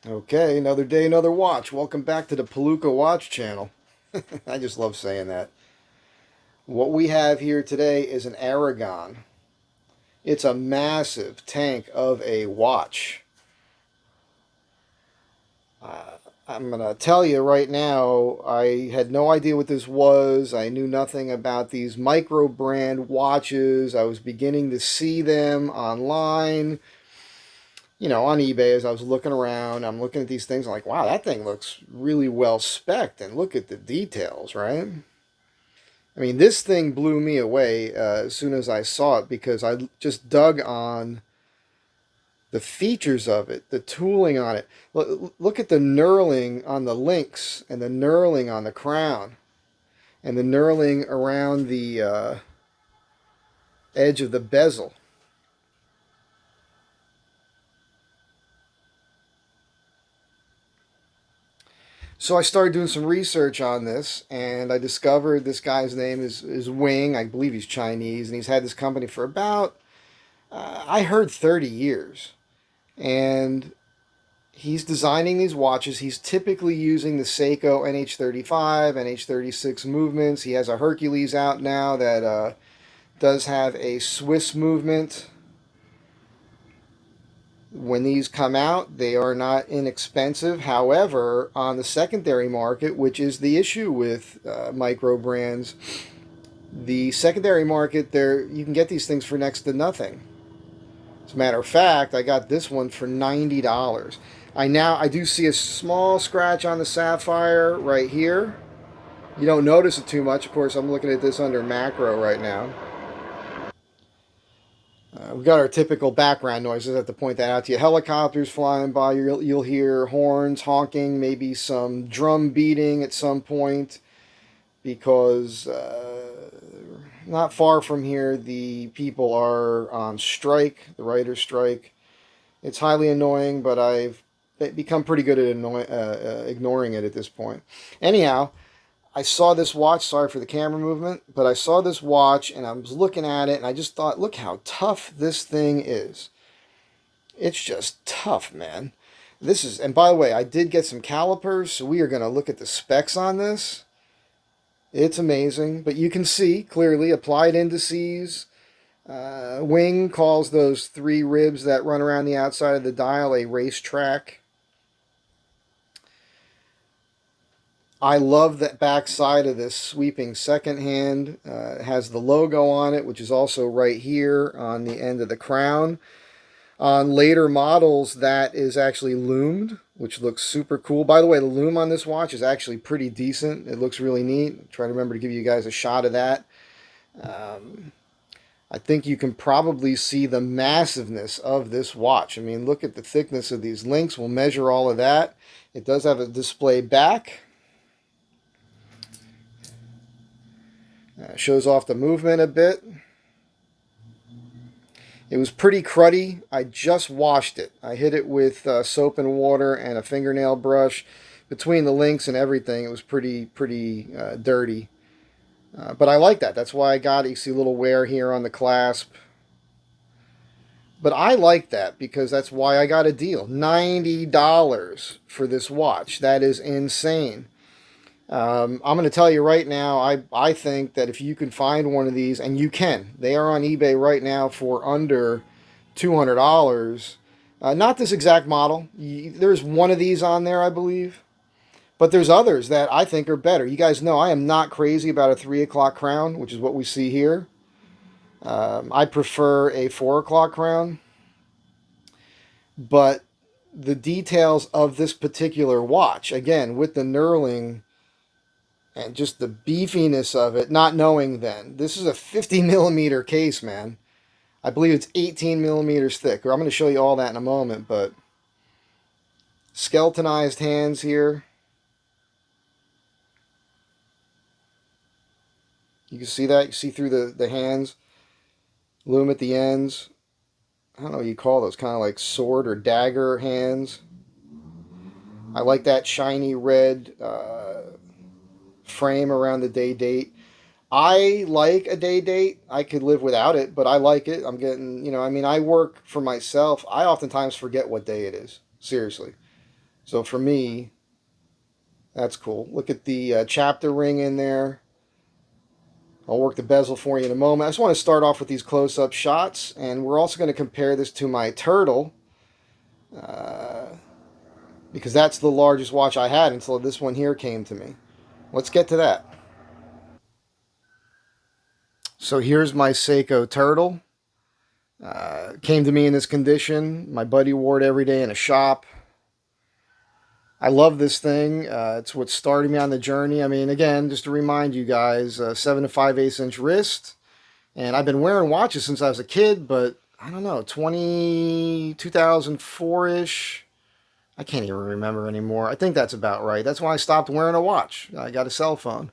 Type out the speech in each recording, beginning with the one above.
Okay, another day, another watch. Welcome back to the Palooka Watch channel. I just love saying that. What we have here today is an Aragon. It's a massive tank of a watch. I'm going to tell you right now, I had no idea what this was. I knew nothing about these micro brand watches. I was beginning to see them online, on eBay as I was looking around. I'm looking at these things. I'm like, wow, that thing looks really well spec'd, and look at the details, right? I mean, this thing blew me away as soon as I saw it because I just dug on the features of it, the tooling on it. Look at the knurling on the links and the knurling on the crown and the knurling around the edge of the bezel. So I started doing some research on this, and I discovered this guy's name is Wing. I believe he's Chinese, and he's had this company for about, I heard 30 years. And he's designing these watches. He's typically using the Seiko NH35, NH36 movements. He has a Hercules out now that does have a Swiss movement. When these come out, they are not inexpensive. However, on the secondary market, which is the issue with micro brands, the secondary market, there you can get these things for next to nothing. As a matter of fact, I got this one for $90. I do see a small scratch on the sapphire right here. You don't notice it too much. Of course, I'm looking at this under macro right now. We've got our typical background noises. I have to point that out to you. Helicopters flying by. You'll hear horns honking, maybe some drum beating at some point, because not far from here, the people are on strike, the writer's strike. It's highly annoying, but I've become pretty good at ignoring it at this point. Anyhow, I saw this watch, sorry for the camera movement, but I saw this watch and I was looking at it and I just thought, look how tough this thing is. It's just tough, man. And by the way, I did get some calipers, so we are going to look at the specs on this. It's amazing, but you can see clearly applied indices. Wing calls those three ribs that run around the outside of the dial a racetrack. I love that back side of this sweeping second hand. It has the logo on it, which is also right here on the end of the crown. On later models, that is actually loomed, which looks super cool. By the way, the loom on this watch is actually pretty decent. It looks really neat. Try to remember to give you guys a shot of that. I think you can probably see the massiveness of this watch. I mean, look at the thickness of these links. We'll measure all of that. It does have a display back. Shows off the movement a bit. It was pretty cruddy. I just washed it. I hit it with soap and water and a fingernail brush. Between the links and everything, it was pretty dirty. But I like that. That's why I got it. You see a little wear here on the clasp. But I like that because that's why I got a deal. $90 for this watch. That is insane. I'm going to tell you right now, I think that if you can find one of these, and you can, they are on eBay right now for under $200. Not this exact model. There's one of these on there, I believe. But there's others that I think are better. You guys know I am not crazy about a 3 o'clock crown, which is what we see here. I prefer a 4 o'clock crown. But the details of this particular watch, again, with the knurling and just the beefiness of it, not knowing then. This is a 50 millimeter case, man. I believe it's 18 millimeters thick. I'm going to show you all that in a moment, but skeletonized hands here. You can see that. You see through the hands. Lume at the ends. I don't know what you call those. Kind of like sword or dagger hands. I like that shiny red frame around the day date. I like a day date. I could live without it, but I like it. I'm getting, I work for myself. I oftentimes forget what day it is. Seriously. So for me, that's cool. Look at the chapter ring in there. I'll work the bezel for you in a moment. I just want to start off with these close-up shots, and we're also going to compare this to my Turtle, because that's the largest watch I had until this one here came to me. Let's get to that. So here's my Seiko Turtle. Came to me in this condition. My buddy wore it every day in a shop. I love this thing. It's what started me on the journey. I mean, again, just to remind you guys, 7 to 5/8 inch wrist. And I've been wearing watches since I was a kid, but I don't know, 2004-ish. I can't even remember anymore. I think that's about right. That's when I stopped wearing a watch. I got a cell phone.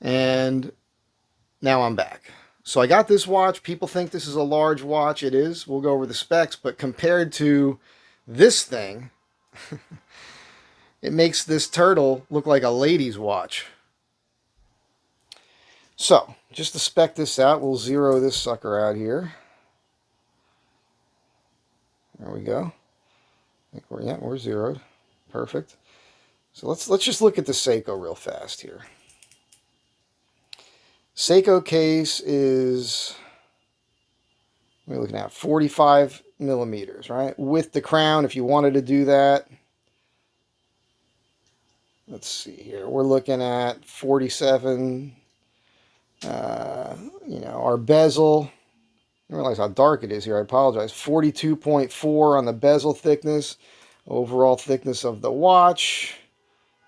And now I'm back. So I got this watch. People think this is a large watch. It is. We'll go over the specs. But compared to this thing, it makes this Turtle look like a lady's watch. So, just to spec this out, we'll zero this sucker out here. There we go. I think we're zeroed. Perfect. So let's just look at the Seiko real fast here. Seiko case is, what are we looking at? 45 millimeters, right? With the crown, if you wanted to do that. Let's see here. We're looking at 47. Our bezel. I realize how dark it is here. I apologize. 42.4 on the bezel thickness. Overall thickness of the watch,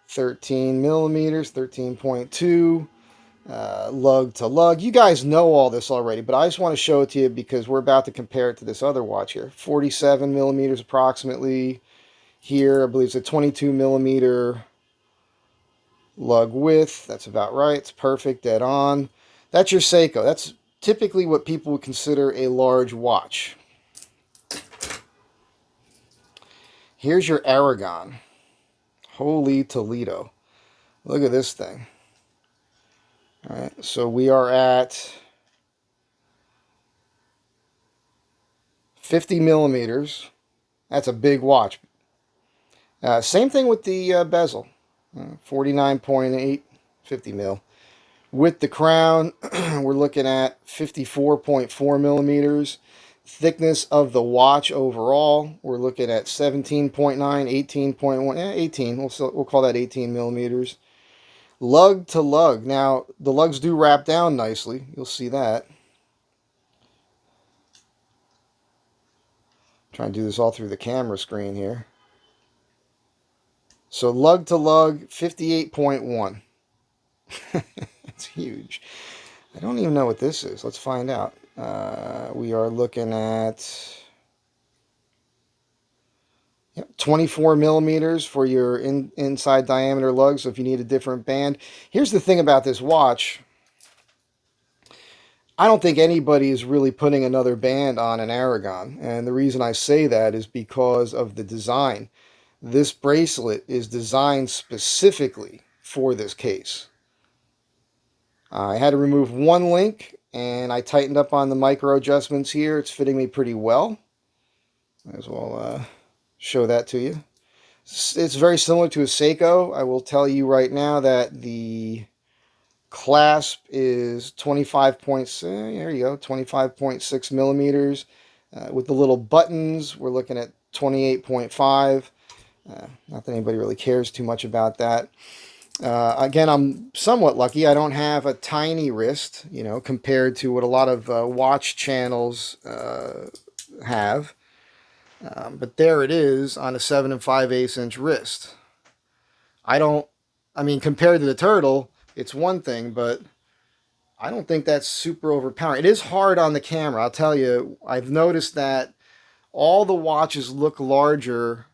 13 millimeters, 13.2. Lug to lug. You guys know all this already, but I just want to show it to you because we're about to compare it to this other watch here. 47 millimeters approximately. Here, I believe it's a 22 millimeter lug width. That's about right. It's perfect, dead on. That's your Seiko. That's typically what people would consider a large watch. Here's your Aragon. Holy Toledo. Look at this thing. All right, so we are at 50 millimeters. That's a big watch. Same thing with the bezel. 49.8, 50 mil. With the crown, we're looking at 54.4 millimeters. Thickness of the watch overall, we're looking at 17.9, 18.1, 18. We'll call that 18 millimeters. Lug to lug. Now, the lugs do wrap down nicely. You'll see that. Trying to do this all through the camera screen here. So lug to lug, 58.1. It's huge. I don't even know what this is. Let's find out. We are looking at 24 millimeters for your inside diameter lug. So if you need a different band. Here's the thing about this watch. I don't think anybody is really putting another band on an Aragon. And the reason I say that is because of the design. This bracelet is designed specifically for this case. I had to remove one link, and I tightened up on the micro adjustments here. It's fitting me pretty well. Might as well show that to you. It's very similar to a Seiko. I will tell you right now that the clasp is 25.6 millimeters. With the little buttons, we're looking at 28.5. Not that anybody really cares too much about that. Again, I'm somewhat lucky. I don't have a tiny wrist, compared to what a lot of watch channels have. But there it is on a 7 5/8 inch wrist. Compared to the Turtle, it's one thing, but I don't think that's super overpowering. It is hard on the camera, I'll tell you. I've noticed that all the watches look larger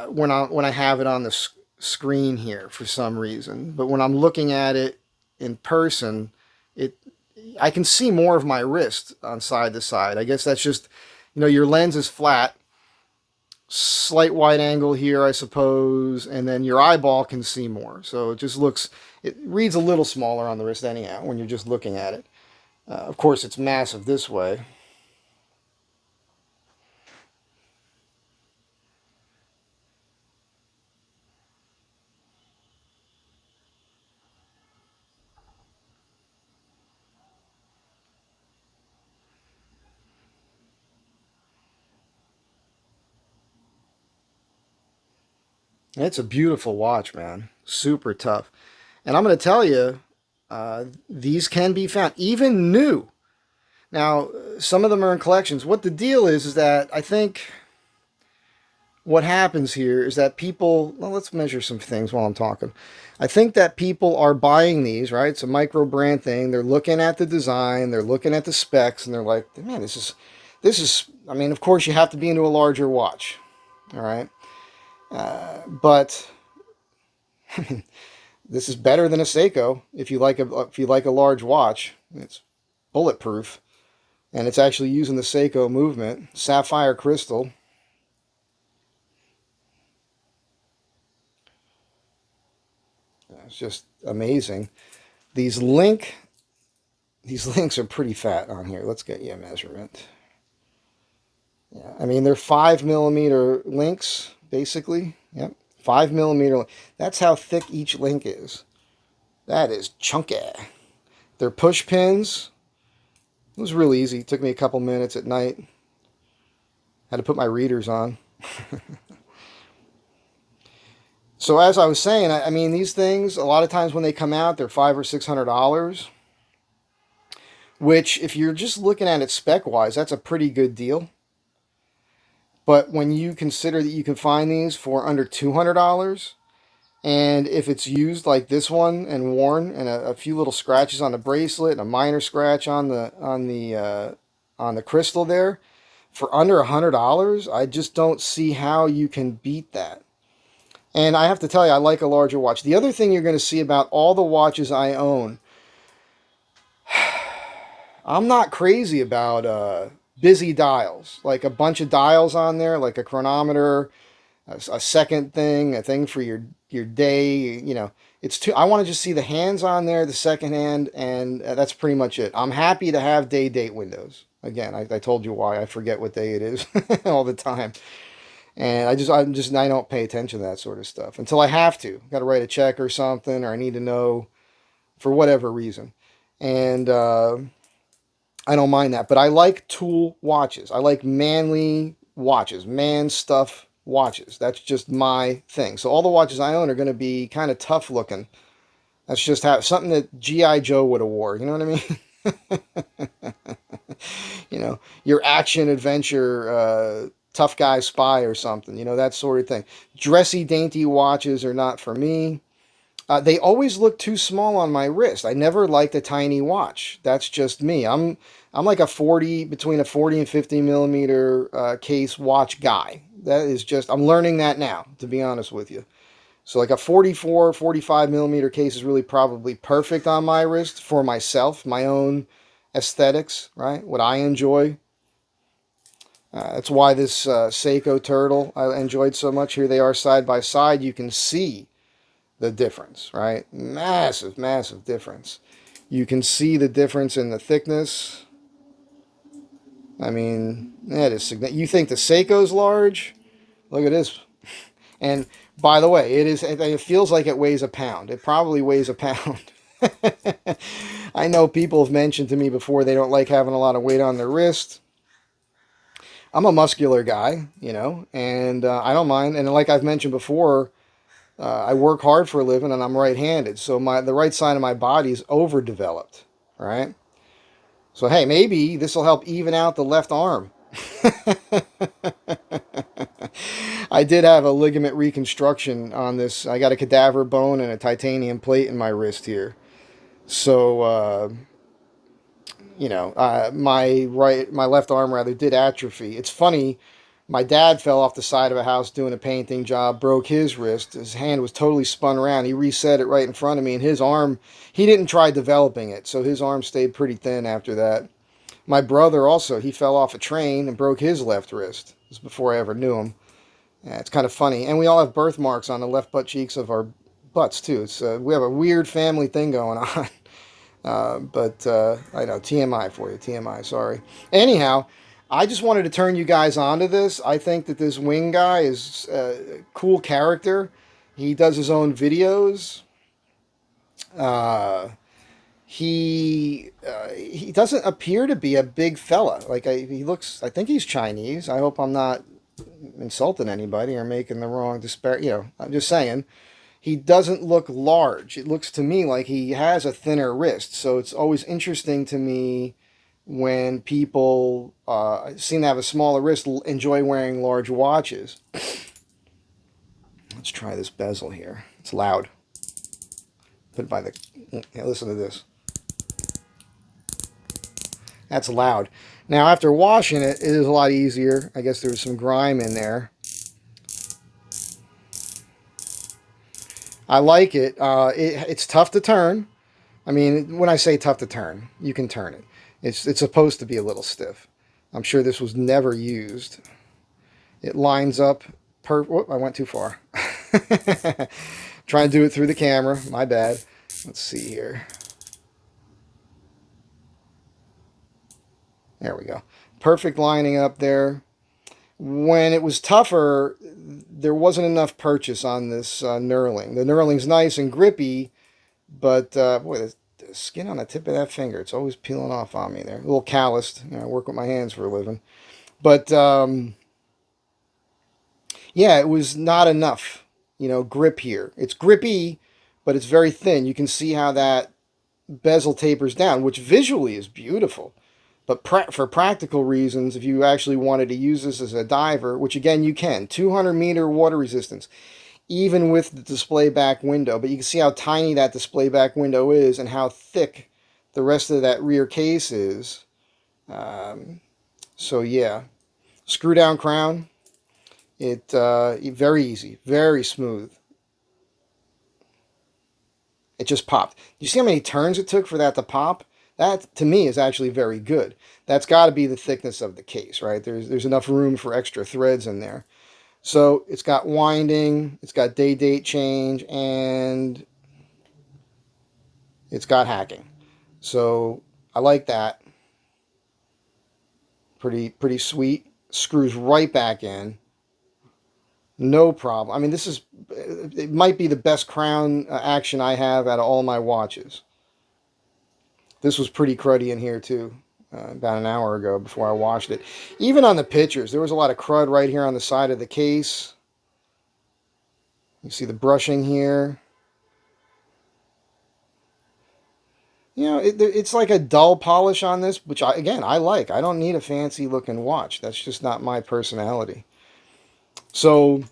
when I have it on the screen here for some reason. But when I'm looking at it in person, I can see more of my wrist on side to side. I guess that's just, your lens is flat. Slight wide angle here, I suppose, and then your eyeball can see more. So it reads a little smaller on the wrist anyhow when you're just looking at it. Of course, it's massive this way. It's a beautiful watch, man. Super tough. And I'm going to tell you, these can be found, even new. Now, some of them are in collections. What the deal is that I think what happens here is that people, well, let's measure some things while I'm talking. I think that people are buying these, right? It's a micro brand thing. They're looking at the design, they're looking at the specs, and they're like, man, I mean, of course, you have to be into a larger watch, all right? But this is better than a Seiko if you like a large watch. It's bulletproof, and it's actually using the Seiko movement, sapphire crystal. It's just amazing. These link these links are pretty fat on here. Let's get you a measurement. Yeah, I mean they're 5 millimeter links basically. Yep, 5 millimeter. That's how thick each link is. That is chunky. They're push pins. It was real easy. It took me a couple minutes at night. Had to put my readers on. So as I was saying, I mean these things a lot of times when they come out, they're $500 or $600. Which, if you're just looking at it spec wise, that's a pretty good deal. But when you consider that you can find these for under $200, and if it's used like this one and worn, and a few little scratches on the bracelet and a minor scratch on the crystal there, for under $100, I just don't see how you can beat that. And I have to tell you, I like a larger watch. The other thing you're going to see about all the watches I own, I'm not crazy about busy dials, like a bunch of dials on there, like a chronometer, a second thing, a thing for your day. You know, it's too. I want to just see the hands on there, the second hand, and that's pretty much it. I'm happy to have day date windows. Again, I told you why. I forget what day it is all the time, and I don't pay attention to that sort of stuff until I have to. Got to write a check or something, or I need to know for whatever reason, and. I don't mind that, but I like tool watches. I like manly watches, man stuff watches. That's just my thing. So all the watches I own are going to be kind of tough looking. That's just how something that G.I. Joe would have wore. You know what I mean? You know, your action adventure tough guy spy or something. You know, that sort of thing. Dressy, dainty watches are not for me. They always look too small on my wrist. I never liked a tiny watch. That's just me. I'm like between a 40 and 50 millimeter case watch guy. That is just, I'm learning that now, to be honest with you. So like a 44, 45 millimeter case is really probably perfect on my wrist for myself, my own aesthetics, right? What I enjoy. That's why this Seiko turtle I enjoyed so much. Here they are side by side. You can see the difference, right? Massive, massive difference. You can see the difference in the thickness. I mean, that is significant. You think the Seiko's large? Look at this. And by the way, it feels like it weighs a pound. It probably weighs a pound. I know people have mentioned to me before they don't like having a lot of weight on their wrist. I'm a muscular guy, you know, and I don't mind. And like I've mentioned before, I work hard for a living, and I'm right-handed, so the right side of my body is overdeveloped, right? So hey, maybe this will help even out the left arm. I did have a ligament reconstruction on this. I got a cadaver bone and a titanium plate in my wrist here, so you know, my left arm rather did atrophy. It's funny. My dad fell off the side of a house doing a painting job, broke his wrist. His hand was totally spun around. He reset it right in front of me, and his arm, he didn't try developing it, so his arm stayed pretty thin after that. My brother also, he fell off a train and broke his left wrist. This was before I ever knew him. Yeah, it's kind of funny. And we all have birthmarks on the left butt cheeks of our butts, too. We have a weird family thing going on. But I know, TMI for you, TMI, sorry. Anyhow, I just wanted to turn you guys onto this. I think that this Wing guy is a cool character. He does his own videos. He doesn't appear to be a big fella. Like he looks, I think he's Chinese. I hope I'm not insulting anybody or making the wrong I'm just saying, he doesn't look large. It looks to me like he has a thinner wrist. So it's always interesting to me when people seem to have a smaller wrist, enjoy wearing large watches. Let's try this bezel here. It's loud. Put it by the... Yeah, listen to this. That's loud. Now, after washing it, it is a lot easier. I guess there was some grime in there. I like it. It's tough to turn. I mean, when I say tough to turn, you can turn it. It's supposed to be a little stiff. I'm sure this was never used. It lines up Whoop, I went too far. Trying to do it through the camera. My bad. Let's see here. There we go. Perfect lining up there. When it was tougher, there wasn't enough purchase on this knurling. The knurling's nice and grippy, but boy, the skin on the tip of that finger, it's always peeling off on me there. A little calloused. You know, I work with my hands for a living. But yeah, it was not enough, grip here. It's grippy, but it's very thin. You can see how that bezel tapers down, which visually is beautiful. But for practical reasons, if you actually wanted to use this as a diver, which again you can, 200-meter water resistance, even with the display back window. But you can see how tiny that display back window is and how thick the rest of that rear case is. So yeah, screw down crown. It very easy, very smooth. It just popped. You see how many turns it took for that to pop? That, to me, is actually very good. That's got to be the thickness of the case, right? There's enough room for extra threads in there. So it's got winding, it's got day-date change, and it's got hacking. So I like that. Pretty sweet. Screws right back in. No problem. I mean, it might be the best crown action I have out of all my watches. This was pretty cruddy in here too, about an hour ago before I washed it. Even on the pictures, there was a lot of crud right here on the side of the case. You see the brushing here. It's like a dull polish on this, which I like. I don't need a fancy looking watch. That's just not my personality. So,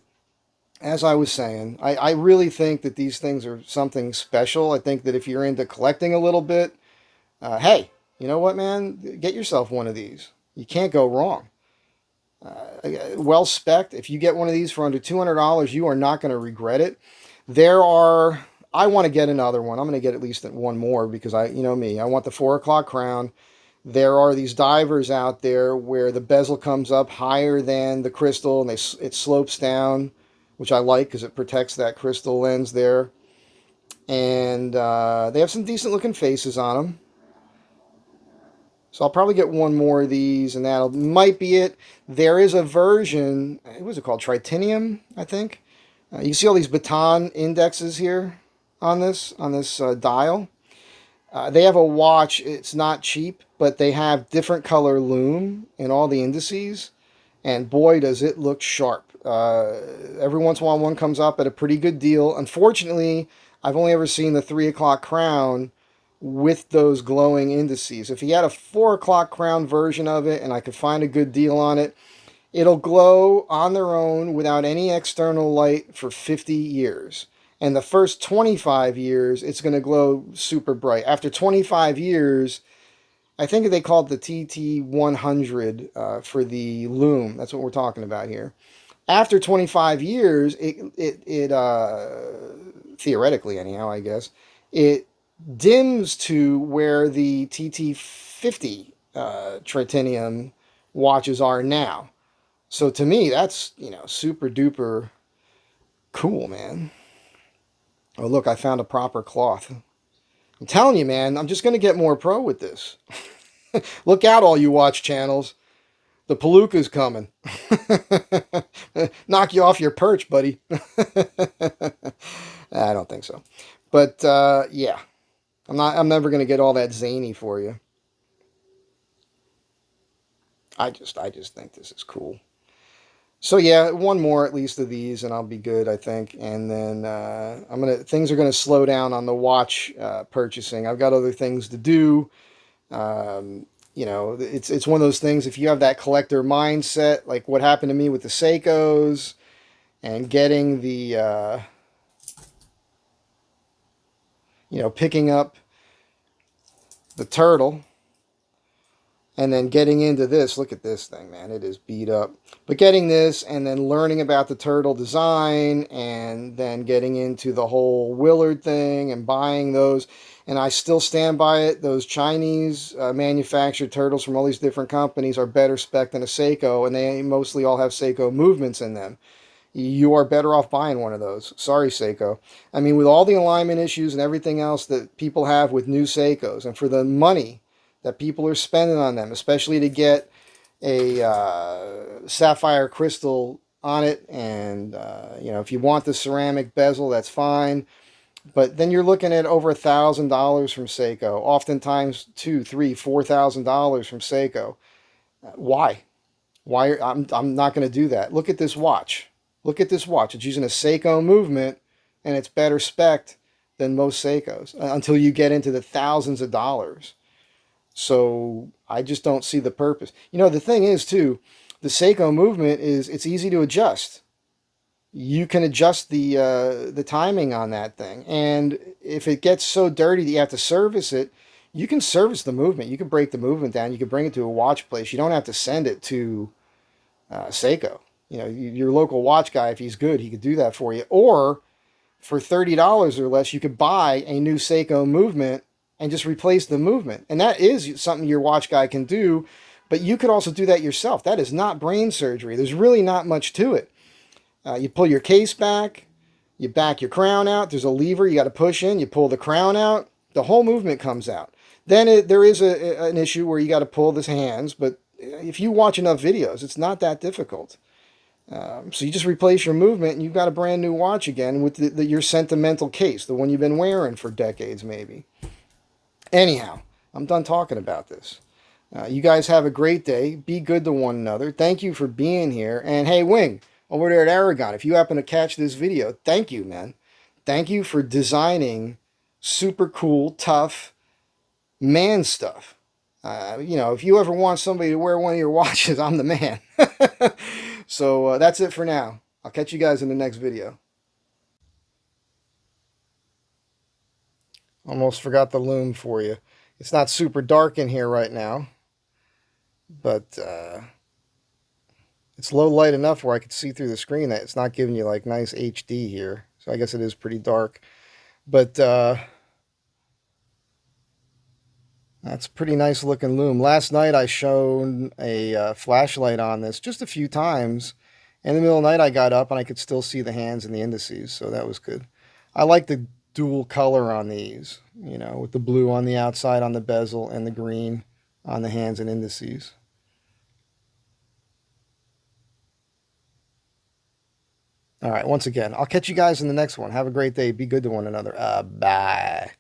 as I was saying, I really think that these things are something special. I think that if you're into collecting a little bit, hey, you know what, man? Get yourself one of these. You can't go wrong. Well spec'd. If you get one of these for under $200, you are not going to regret it. I want to get another one. I'm going to get at least one more because you know me, I want the 4 o'clock crown. There are these divers out there where the bezel comes up higher than the crystal and it slopes down, which I like because it protects that crystal lens there. And they have some decent looking faces on them. So I'll probably get one more of these, and that might be it. There is a version, what was it called? Tritanium, I think. You can see all these baton indexes here on this dial. They have a watch. It's not cheap, but they have different color lume in all the indices, and boy, does it look sharp. Every once in a while, one comes up at a pretty good deal. Unfortunately, I've only ever seen the 3 o'clock crown with those glowing indices. If you had a 4 o'clock crown version of it and I could find a good deal on it, it'll glow on their own without any external light for 50 years. And the first 25 years, it's going to glow super bright. After 25 years, I think they call it the TT100 for the Lume. That's what we're talking about here. After 25 years, it theoretically anyhow, I guess, it dims to where the TT50 Tritanium watches are now. So to me, that's, super duper cool, man. Oh, look, I found a proper cloth. I'm telling you, man, I'm just going to get more pro with this. Look out, all you watch channels. The palooka's coming. Knock you off your perch, buddy. I don't think so. But, yeah. I'm never going to get all that zany for you. I just think this is cool. So yeah, one more at least of these, and I'll be good, I think. And then things are gonna slow down on the watch purchasing. I've got other things to do. Um, it's one of those things. If you have that collector mindset, like what happened to me with the Seikos and getting the picking up the turtle and then getting into this. Look at this thing, man. It is beat up. But getting this and then learning about the turtle design and then getting into the whole Willard thing and buying those. And I still stand by it. Those Chinese manufactured turtles from all these different companies are better spec than a Seiko, and they mostly all have Seiko movements in them. You are better off buying one of those. Sorry, Seiko. I mean, with all the alignment issues and everything else that people have with new Seikos, and for the money that people are spending on them, especially to get a sapphire crystal on it, and if you want the ceramic bezel, that's fine. But then you're looking at over $1,000 from Seiko, oftentimes $2, 3, $4,000 from Seiko. Why? Why? I'm not going to do that. Look at this watch. Look at this watch. It's using a Seiko movement, and it's better spec'd than most Seikos until you get into the thousands of dollars. So I just don't see the purpose. The thing is too, the Seiko movement it's easy to adjust. You can adjust the timing on that thing, and if it gets so dirty that you have to service it, you can service the movement. You can break the movement down. You can bring it to a watch place. You don't have to send it to Seiko. Your local watch guy, if he's good, he could do that for you. Or for $30 or less, you could buy a new Seiko movement and just replace the movement. And that is something your watch guy can do, but you could also do that yourself. That is not brain surgery. There's really not much to it. You pull your case back, you back your crown out. There's a lever you got to push in. You pull the crown out, the whole movement comes out. Then there is an issue where you got to pull the hands, but if you watch enough videos, it's not that difficult. So you just replace your movement and you've got a brand new watch again with your sentimental case, the one you've been wearing for decades maybe. Anyhow, I'm done talking about this. You guys have a great day. Be good to one another. Thank you for being here. And hey, Wing, over there at Aragon, if you happen to catch this video, thank you, man. Thank you for designing super cool, tough man stuff. If you ever want somebody to wear one of your watches, I'm the man. So that's it for now. I'll catch you guys in the next video. Almost forgot the Lume for you. It's not super dark in here right now, but it's low light enough where I could see through the screen that it's not giving you like nice HD here. So I guess it is pretty dark. But that's a pretty nice looking Lume. Last night I shone a flashlight on this just a few times. In the middle of the night I got up and I could still see the hands and the indices, so that was good. I like the dual color on these, with the blue on the outside on the bezel and the green on the hands and indices. All right, once again, I'll catch you guys in the next one. Have a great day. Be good to one another. Bye.